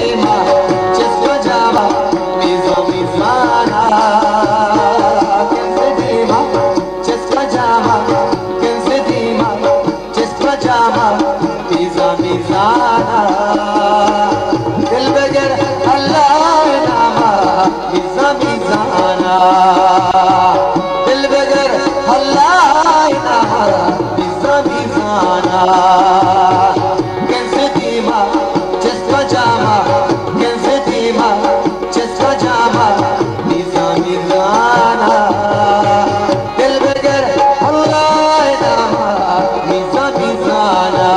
dima, जिसको जामा मीज़ो मीज़ाना, किंसे दीमा जिसको जामा, किंसे दीमा जिसको जामा मीज़ो मीज़ाना, दिल बगैर अल्लाह नामा मीज़ो मीज़ाना, दिल बगैर अल्लाह नामा मीज़ो मीज़ाना, किंसे दीमा जिसको जामा, किंसे दीमा जिसको जामा मीज़ो मीज़ाना, दिल बगैर अल्लाह नामा मीज़ो मीज़ाना,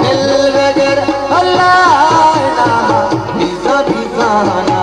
दिल बगैर अल्लाह नामा मीज़ो मीज़ाना।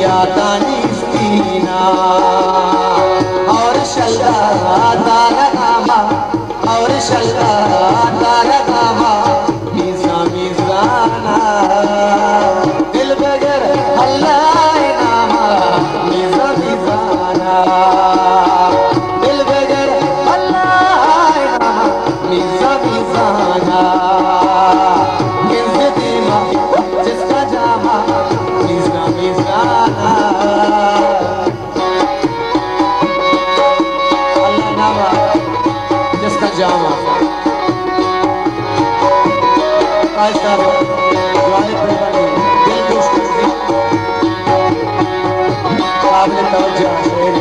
Ya Palestina, और शल्ला तारगामा, और शल्ला तारगामा मीज़ा मीज़ाना, दिल बगैर अल्लाह नामा मीज़ा मीज़ाना, दिल बगैर अल्लाह नामा मीज़ा मीज़ाना, किंसे दीमा जिसका जामा मीज़ा मीज़ाना, अल्लाह नामा जिसका जामा काबिल तवज्जो शेर